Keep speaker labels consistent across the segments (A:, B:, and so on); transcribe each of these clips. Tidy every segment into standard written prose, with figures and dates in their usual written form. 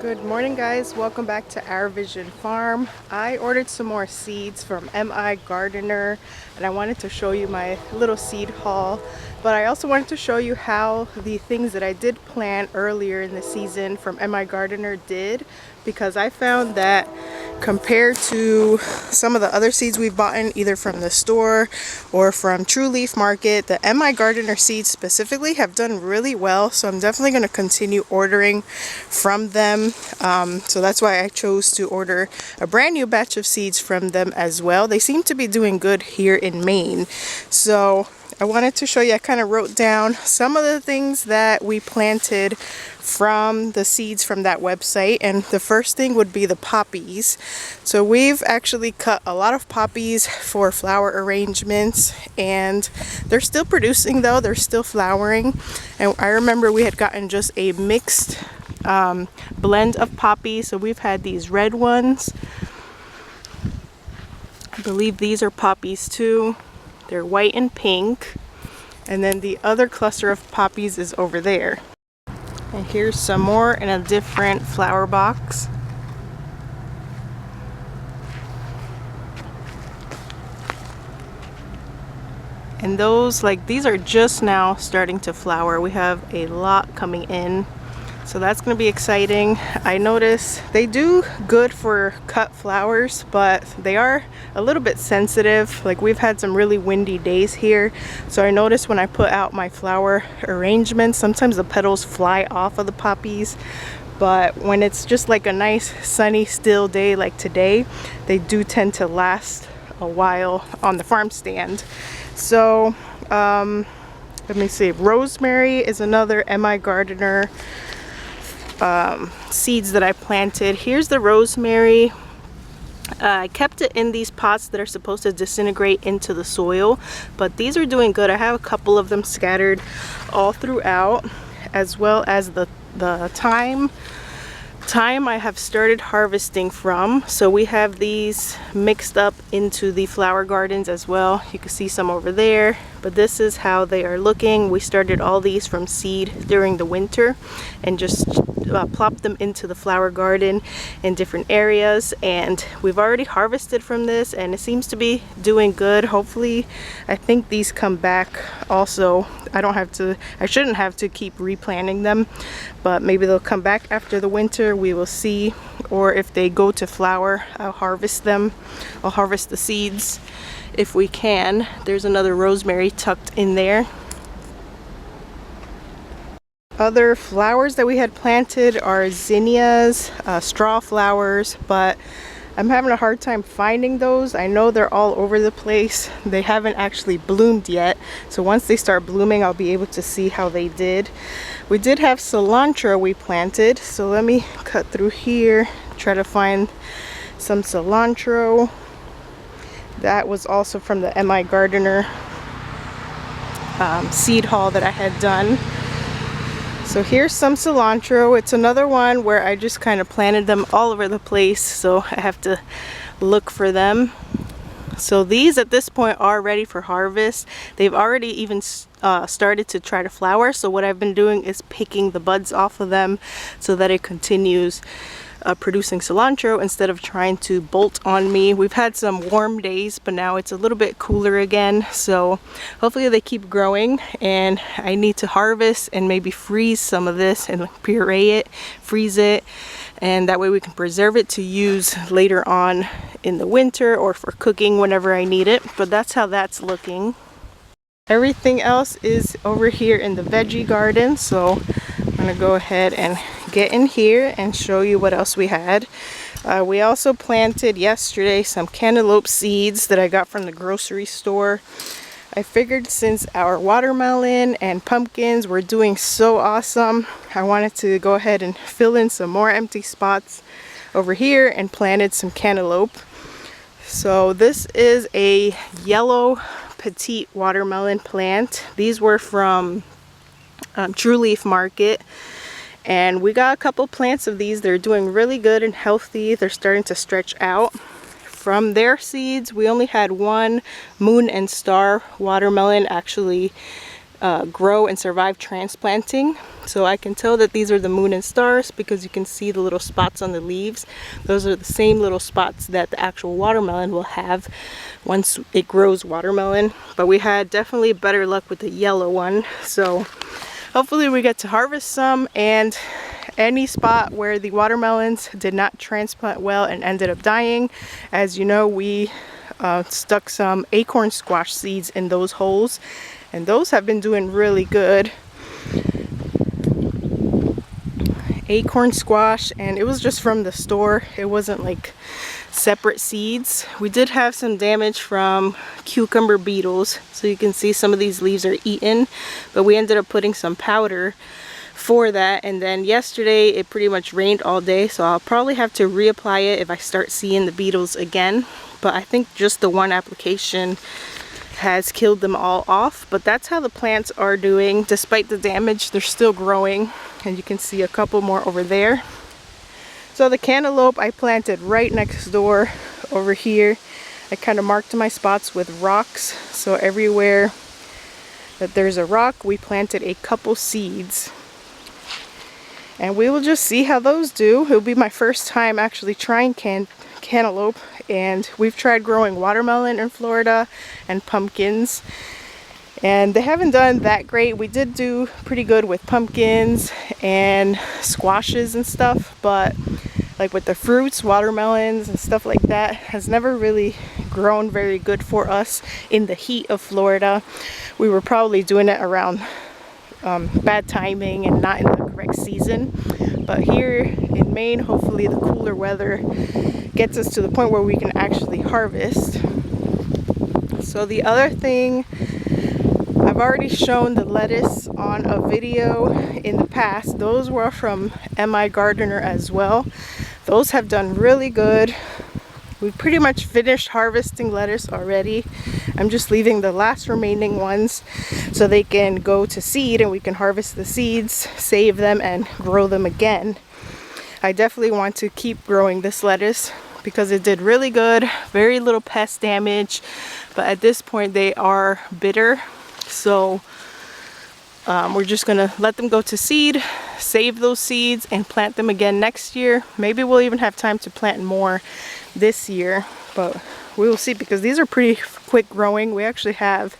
A: Good morning, guys. Welcome back to Our Vision Farm. I ordered some more seeds from Maine-MIGardener and I wanted to show you my little seed haul, but I also wanted to show you how the things that I did plant earlier in the season from Maine-MIGardener did, because I found that compared to some of the other seeds we've bought in either from the store or from True Leaf Market, the Maine-MIGardener seeds specifically have done really well, so I'm definitely going to continue ordering from them. So that's why I chose to order a brand new batch of seeds from them as well. They seem to be doing good here in Maine, so I wanted to show you. I kind of wrote down some of the things that we planted from the seeds from that website, and the first thing would be the poppies. So we've actually cut a lot of poppies for flower arrangements, and they're still producing though, they're still flowering. And I remember we had gotten just a mixed blend of poppies. So we've had these red ones, I believe these are poppies too. They're white and pink, and then the other cluster of poppies is over there. And here's some more in a different flower box. And those, like, these are just now starting to flower. We have a lot coming in, so that's going to be exciting. I notice they do good for cut flowers, but they are a little bit sensitive. Like, we've had some really windy days here, so I noticed when I put out my flower arrangements, sometimes the petals fly off of the poppies. But when it's just like a nice sunny still day like today, they do tend to last a while on the farm stand. So let me see, rosemary is another Maine-MIGardener seeds that I planted. Here's the rosemary. I kept it in these pots that are supposed to disintegrate into the soil, but these are doing good. I have a couple of them scattered all throughout, as well as the thyme I have started harvesting from. So we have these mixed up into the flower gardens as well. You can see some over there, but this is how they are looking. We started all these from seed during the winter and just plopped them into the flower garden in different areas, and we've already harvested from this and it seems to be doing good. Hopefully, I think these come back also. I shouldn't have to keep replanting them, but maybe they'll come back after the winter. We will see. Or if they go to flower, I'll harvest them. I'll harvest the seeds if we can. There's another rosemary tucked in there. Other flowers that we had planted are zinnias, straw flowers, but I'm having a hard time finding those. I know they're all over the place. They haven't actually bloomed yet, so once they start blooming, I'll be able to see how they did. We did have cilantro we planted, so let me cut through here, try to find some cilantro. That was also from the Maine-MIGardener seed haul that I had done. So here's some cilantro. It's another one where I just kind of planted them all over the place, so I have to look for them. So these at this point are ready for harvest. They've already even started to try to flower, so what I've been doing is picking the buds off of them so that it continues producing cilantro instead of trying to bolt on me. We've had some warm days, but now it's a little bit cooler again, so hopefully they keep growing. And I need to harvest and maybe freeze some of this and puree it, freeze it, and that way we can preserve it to use later on in the winter or for cooking whenever I need it. But that's how that's looking. Everything else is over here in the veggie garden, so I'm gonna go ahead and get in here and show you what else we had. We also planted yesterday some cantaloupe seeds that I got from the grocery store. I figured since our watermelon and pumpkins were doing so awesome, I wanted to go ahead and fill in some more empty spots over here and planted some cantaloupe. So this is a yellow petite watermelon plant. These were from True Leaf Market, and we got a couple plants of these. They're doing really good and healthy. They're starting to stretch out. From their seeds, we only had one moon and star watermelon actually grow and survive transplanting. So I can tell that these are the moon and stars because you can see the little spots on the leaves. Those are the same little spots that the actual watermelon will have once it grows watermelon. But we had definitely better luck with the yellow one. So hopefully we get to harvest some, and any spot where the watermelons did not transplant well and ended up dying, as you know, we stuck some acorn squash seeds in those holes, and those have been doing really good. Acorn squash, and it was just from the store. It wasn't like separate seeds. We did have some damage from cucumber beetles, so you can see some of these leaves are eaten, but we ended up putting some powder for that. And then yesterday it pretty much rained all day, so I'll probably have to reapply it if I start seeing the beetles again. But I think just the one application has killed them all off. But that's how the plants are doing. Despite the damage, they're still growing, and you can see a couple more over there. So the cantaloupe I planted right next door over here. I kind of marked my spots with rocks, so everywhere that there's a rock we planted a couple seeds, and we will just see how those do. It'll be my first time actually trying cantaloupe, and we've tried growing watermelon in Florida and pumpkins, and they haven't done that great. We did do pretty good with pumpkins and squashes and stuff, but like with the fruits, watermelons and stuff like that has never really grown very good for us in the heat of Florida. We were probably doing it around bad timing and not in the correct season. But here in Maine, hopefully the cooler weather gets us to the point where we can actually harvest. So the other thing, I've already shown the lettuce on a video in the past. Those were from MIGardener as well. Those have done really good. We've pretty much finished harvesting lettuce already. I'm just leaving the last remaining ones so they can go to seed, and we can harvest the seeds, save them, and grow them again. I definitely want to keep growing this lettuce because it did really good, very little pest damage, but at this point they are bitter. So we're just gonna let them go to seed, save those seeds, and plant them again next year. Maybe we'll even have time to plant more this year, but we will see, because these are pretty quick growing. We actually have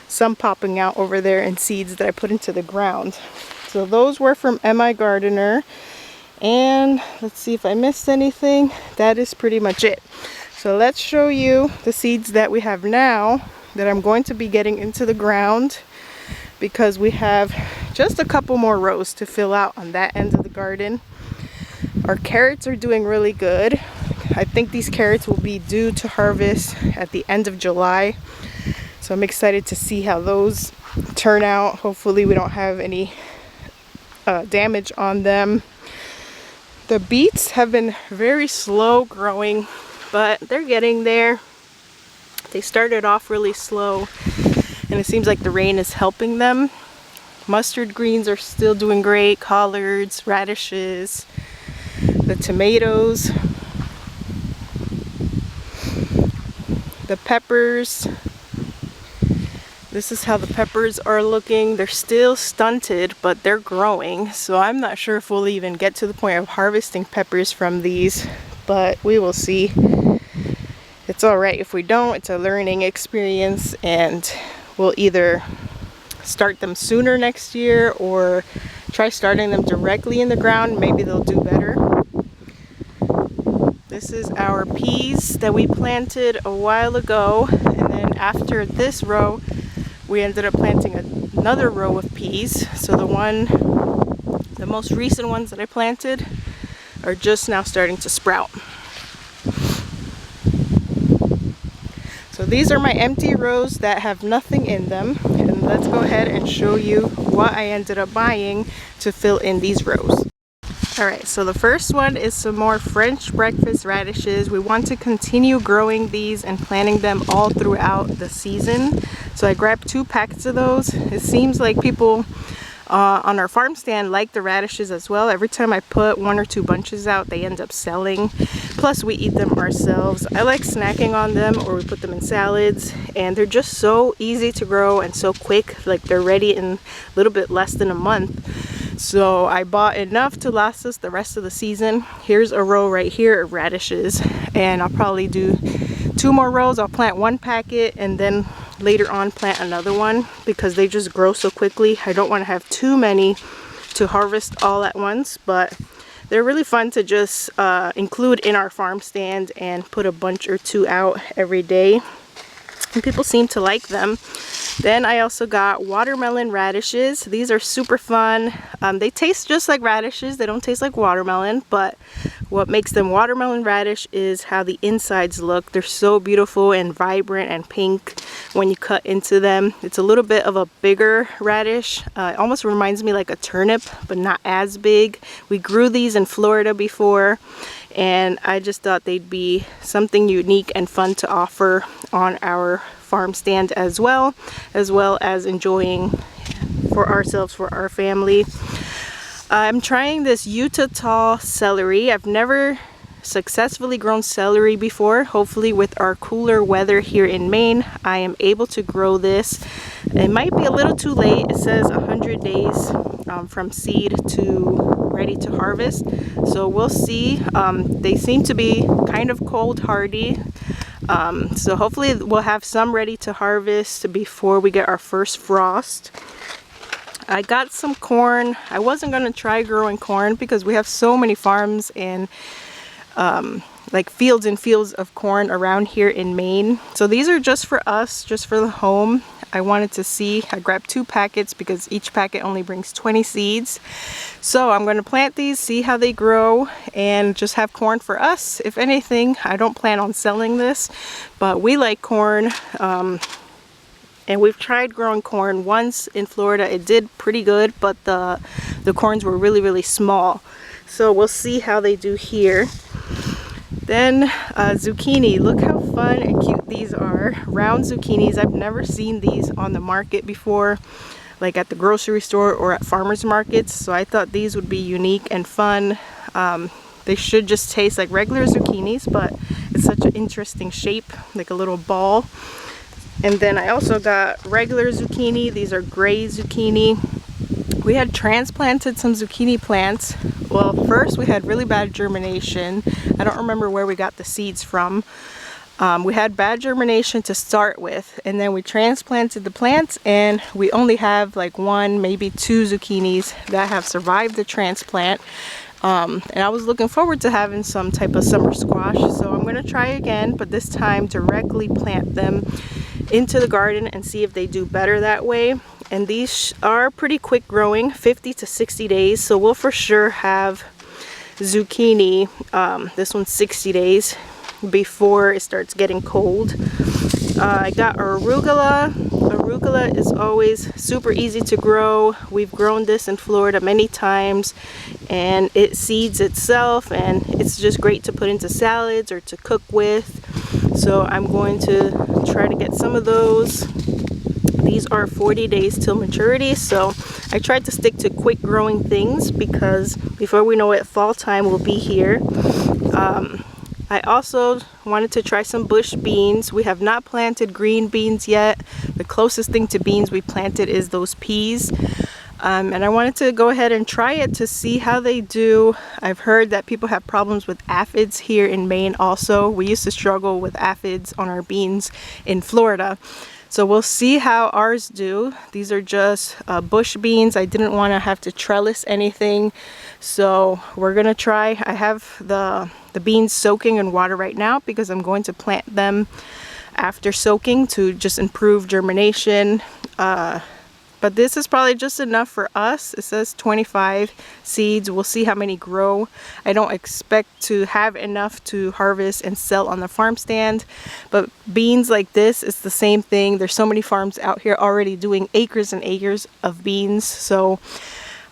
A: some popping out over there in seeds that I put into the ground. So those were from MIGardener, and let's see if I missed anything. That is pretty much it. So let's show you the seeds that we have now that I'm going to be getting into the ground, because we have just a couple more rows to fill out on that end of the garden. Our carrots are doing really good. I think these carrots will be due to harvest at the end of July. So I'm excited to see how those turn out. Hopefully we don't have any damage on them. The beets have been very slow growing, but they're getting there. They started off really slow, and it seems like the rain is helping them. Mustard greens are still doing great, collards, radishes, the tomatoes, the peppers. This is how the peppers are looking. They're still stunted, but they're growing. So I'm not sure if we'll even get to the point of harvesting peppers from these, but we will see. It's all right if we don't. It's a learning experience, and we'll either start them sooner next year or try starting them directly in the ground. Maybe they'll do better. This is our peas that we planted a while ago, and then after this row we ended up planting another row of peas. So the most recent ones that I planted are just now starting to sprout. So these are my empty rows that have nothing in them, and let's go ahead and show you what I ended up buying to fill in these rows. Alright, so the first one is some more French breakfast radishes. We want to continue growing these and planting them all throughout the season. So I grabbed 2 packets of those. It seems like people on our farm stand like the radishes as well. Every time I put 1 or 2 bunches out, they end up selling. Plus we eat them ourselves. I like snacking on them, or we put them in salads, and they're just so easy to grow and so quick. Like they're ready in a little bit less than a month. So I bought enough to last us the rest of the season. Here's a row right here of radishes, and I'll probably do 2 more rows. I'll plant 1 packet and then later on plant another one because they just grow so quickly. I don't want to have too many to harvest all at once, but they're really fun to just include in our farm stand and put a bunch or 2 out every day. And people seem to like them. Then I also got watermelon radishes. These are super fun. They taste just like radishes. They don't taste like watermelon, but what makes them watermelon radish is how the insides look. They're so beautiful and vibrant and pink when you cut into them. It's a little bit of a bigger radish. It almost reminds me like a turnip, but not as big. We grew these in Florida before, and I just thought they'd be something unique and fun to offer on our farm stand as well as enjoying for ourselves, for our family. I'm trying this Utah tall celery. I've never successfully grown celery before. Hopefully with our cooler weather here in Maine, I am able to grow this. It might be a little too late. It says 100 days from seed to ready to harvest, so we'll see. They seem to be kind of cold hardy, so hopefully we'll have some ready to harvest before we get our first frost. I got some corn. I wasn't going to try growing corn because we have so many farms and like fields and fields of corn around here in Maine. So these are just for us, just for the home. I wanted to see. I grabbed 2 packets because each packet only brings 20 seeds. So I'm going to plant these, see how they grow, and just have corn for us. If anything, I don't plan on selling this, but we like corn. And we've tried growing corn once in Florida. It did pretty good, but the corns were really, really small. So we'll see how they do here. Then zucchini. Look how fun and cute these are. Round zucchinis. I've never seen these on the market before, like at the grocery store or at farmers markets. So I thought these would be unique and fun. They should just taste like regular zucchinis, but it's such an interesting shape, like a little ball. And then I also got regular zucchini. These are gray zucchini. We had transplanted some zucchini plants. Well, first we had really bad germination. I don't remember where we got the seeds from. We had bad germination to start with, and then we transplanted the plants, and we only have like 1, maybe 2 zucchinis that have survived the transplant. And I was looking forward to having some type of summer squash, so I'm going to try again, but this time directly plant them into the garden and see if they do better that way. And these are pretty quick growing, 50 to 60 days, so we'll for sure have zucchini. This one's 60 days before it starts getting cold. I got arugula. Arugula is always super easy to grow. We've grown this in Florida many times, and it seeds itself, and it's just great to put into salads or to cook with. So I'm going to try to get some of those. These are 40 days till maturity, so I tried to stick to quick growing things because before we know it, fall time will be here. I also wanted to try some bush beans. We have not planted green beans yet. The closest thing to beans we planted is those peas. And I wanted to go ahead and try it to see how they do. I've heard that people have problems with aphids here in Maine also. We used to struggle with aphids on our beans in Florida. So we'll see how ours do. These are just bush beans. I didn't want to have to trellis anything, so we're gonna try. I have the beans soaking in water right now because I'm going to plant them after soaking to just improve germination. But this is probably just enough for us. It says 25 seeds. We'll see how many grow. I don't expect to have enough to harvest and sell on the farm stand. But beans like this, it's the same thing. There's so many farms out here already doing acres and acres of beans. So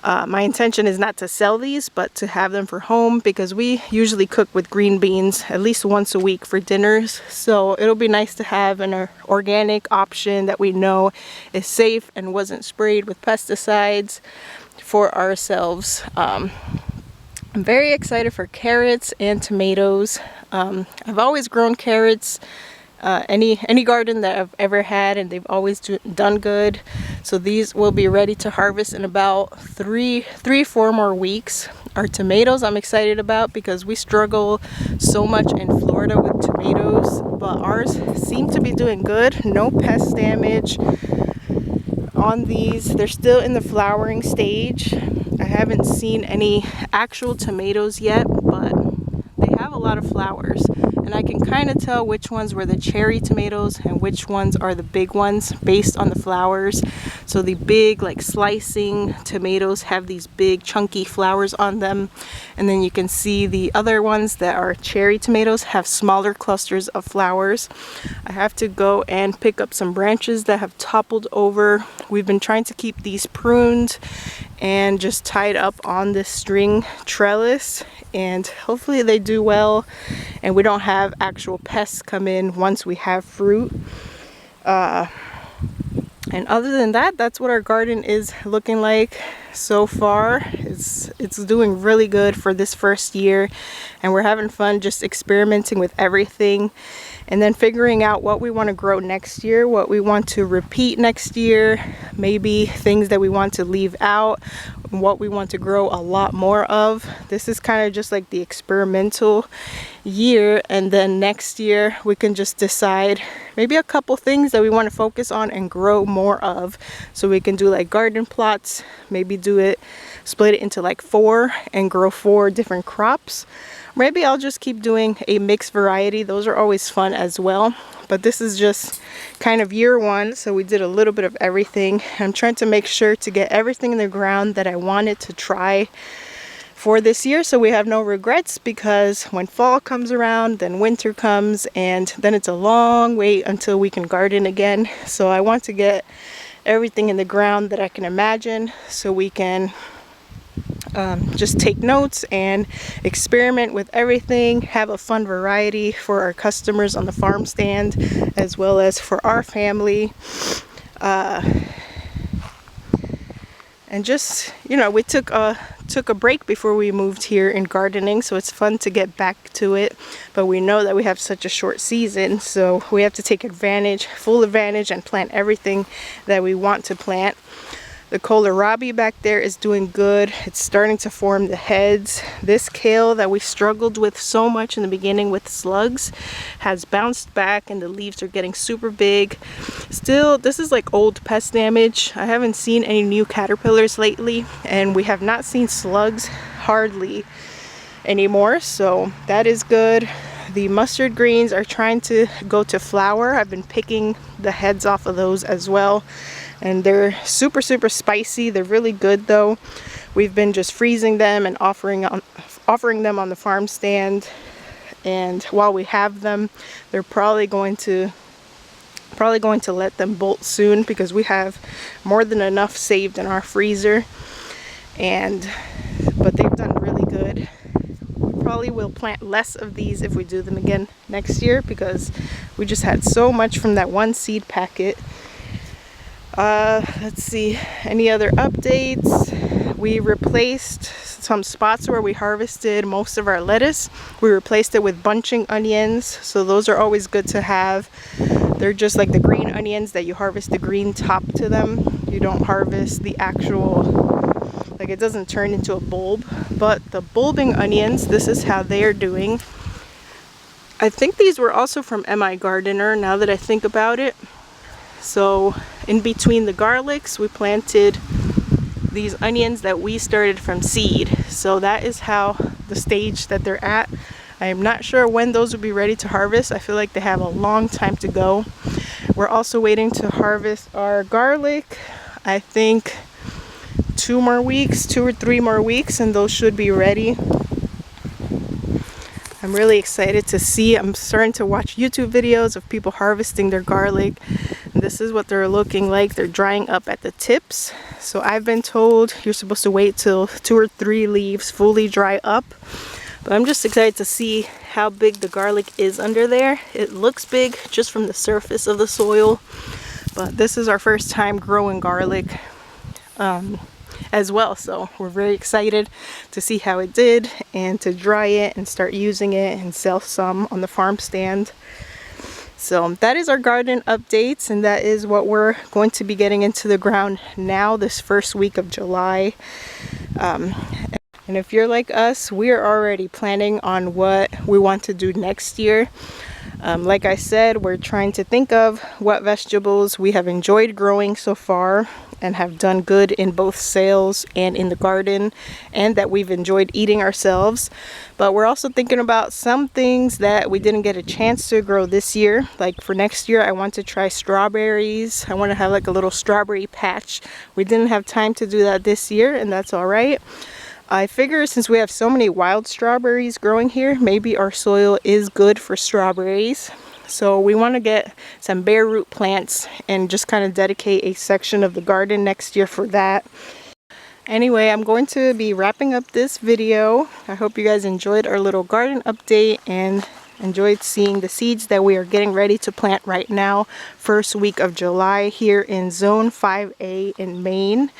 A: My intention is not to sell these, but to have them for home, because we usually cook with green beans at least once a week for dinners. So it'll be nice to have an organic option that we know is safe and wasn't sprayed with pesticides for ourselves. I'm very excited for carrots and tomatoes. I've always grown carrots, any garden that I've ever had, and they've always done good. So these will be ready to harvest in about 4 more weeks. Our tomatoes I'm excited about, because we struggle so much in Florida with tomatoes, but ours seem to be doing good. No pest damage on these. They're still in the flowering stage. I haven't seen any actual tomatoes yet, but they have a lot of flowers, and I can kind of tell which ones were the cherry tomatoes and which ones are the big ones based on the flowers. So the big, like, slicing tomatoes have these big chunky flowers on them, and then you can see the other ones that are cherry tomatoes have smaller clusters of flowers. I have to go and pick up some branches that have toppled over. We've been trying to keep these pruned and just tied up on this string trellis, and hopefully they do well and we don't have actual pests come in once we have fruit. And other than that, that's what our garden is looking like so far. It's doing really good for this first year, and we're having fun just experimenting with everything, and then figuring out what we want to grow next year, what we want to repeat next year, maybe things that we want to leave out, what we want to grow a lot more of. This is kind of just like the experimental year, and then next year we can just decide maybe a couple things that we want to focus on and grow more of. So we can do like garden plots, maybe split it into like 4 and grow 4 different crops. Maybe I'll just keep doing a mixed variety. Those are always fun as well. But this is just kind of year 1, so we did a little bit of everything. I'm trying to make sure to get everything in the ground that I wanted to try for this year, so we have no regrets, because when fall comes around, then winter comes, and then it's a long wait until we can garden again. So I want to get everything in the ground that I can imagine, so we can just take notes and experiment with everything, have a fun variety for our customers on the farm stand as well as for our family. And just, you know, we took a break before we moved here in gardening, so it's fun to get back to it. But we know that we have such a short season, so we have to take full advantage, and plant everything that we want to plant. The kohlrabi back there is doing good. It's starting to form the heads. This kale that we struggled with so much in the beginning with slugs has bounced back, and the leaves are getting super big. Still, this is like old pest damage. I haven't seen any new caterpillars lately, and we have not seen slugs hardly anymore, so that is good. The mustard greens are trying to go to flower. I've been picking the heads off of those as well, and they're super spicy. They're really good though. We've been just freezing them and offering them on the farm stand, and while we have them, they're probably going to let them bolt soon, because we have more than enough saved in our freezer. But they've done really good. Probably will plant less of these if we do them again next year, because we just had so much from that one seed packet. Let's see, any other updates? We replaced some spots where we harvested most of our lettuce. We replaced it with bunching onions, so those are always good to have. They're just like the green onions that you harvest the green top to them. You don't harvest the actual, like, it doesn't turn into a bulb. But the bulbing onions, this is how they are doing. I think these were also from Maine-MIGardener, now that I think about it. So in between the garlics, we planted these onions that we started from seed. So that is how the stage that they're at. I am not sure when those will be ready to harvest. I feel like they have a long time to go. We're also waiting to harvest our garlic. I think 2 or 3 more weeks, and those should be ready. I'm really excited to see. I'm starting to watch YouTube videos of people harvesting their garlic. This is what they're looking like. They're drying up at the tips. So I've been told you're supposed to wait till 2 or 3 leaves fully dry up. But I'm just excited to see how big the garlic is under there. It looks big just from the surface of the soil. But this is our first time growing garlic as well. So we're very excited to see how it did and to dry it and start using it and sell some on the farm stand. So that is our garden updates, and that is what we're going to be getting into the ground now this first week of July. And if you're like us, we are already planning on what we want to do next year. Like I said, we're trying to think of what vegetables we have enjoyed growing so far and have done good in both sales and in the garden, and that we've enjoyed eating ourselves. But we're also thinking about some things that we didn't get a chance to grow this year. Like for next year, I want to try strawberries. I want to have like a little strawberry patch. We didn't have time to do that this year, and that's all right. I figure since we have so many wild strawberries growing here, maybe our soil is good for strawberries. So we want to get some bare root plants and just kind of dedicate a section of the garden next year for that. Anyway, I'm going to be wrapping up this video. I hope you guys enjoyed our little garden update and enjoyed seeing the seeds that we are getting ready to plant right now, first week of July here in Zone 5A in Maine.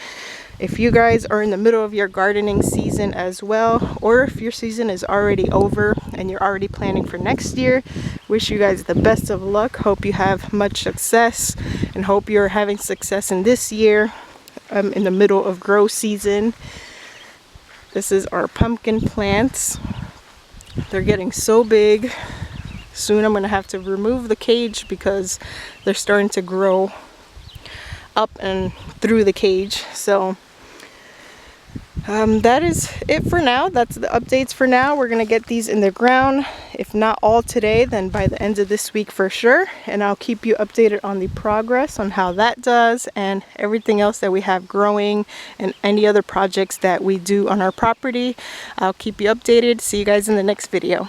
A: If you guys are in the middle of your gardening season as well, or if your season is already over and you're already planning for next year, wish you guys the best of luck. Hope you have much success and hope you're having success in this year in the middle of grow season. This is our pumpkin plants. They're getting so big. Soon I'm going to have to remove the cage because they're starting to grow up and through the cage. So that is it for now. That's the updates for now. We're gonna get these in the ground, if not all today, then by the end of this week for sure, and I'll keep you updated on the progress on how that does and everything else that we have growing and any other projects that we do on our property. I'll keep you updated. See you guys in the next video.